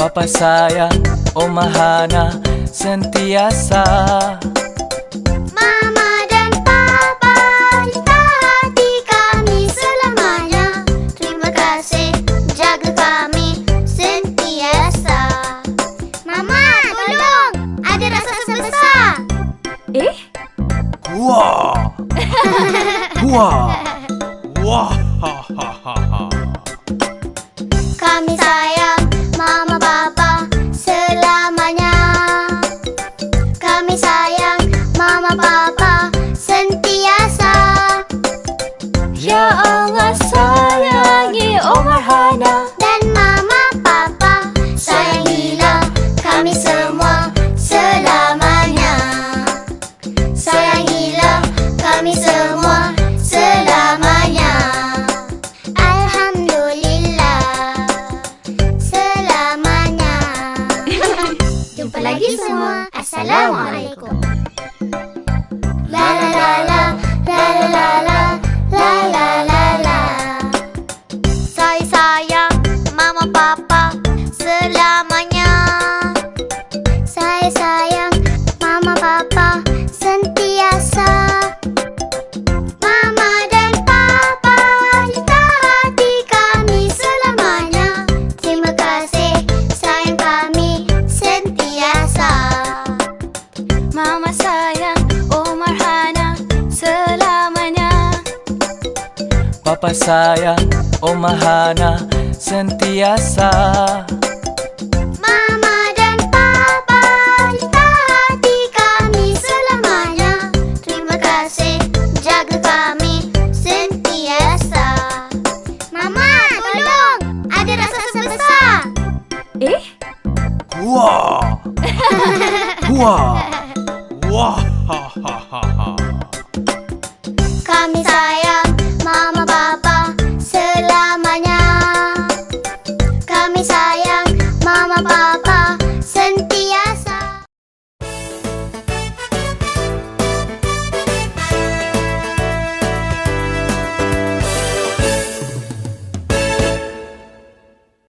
Papa sayang, Oma Hana sentiasa. Mama dan Papa cinta hati kami selamanya. Terima kasih, jaga kami sentiasa. Mama, tolong! Ada raksasa besar. Wah! Wah! Wah! Kami sayang Mama Papa selamanya. Kami sayang Mama Papa sentiasa. Ya Allah sayangi Oma Hana Dan Mama Papa sayangilah kami semua selamanya. Sayangilah kami semua selamanya. Alhamdulillah selamanya. Jumpa lagi semua. Assalamualaikum. La la la la la la la la la la la. Saya sayang Mama Papa selamanya. Saya sayang Mama Papa sentiasa. Mama dan Papa cinta hati kami selamanya. Terima kasih sayang kami sentiasa. Mama sayang Oma Hana selamanya. Papa sayang, Oma Hana sentiasa.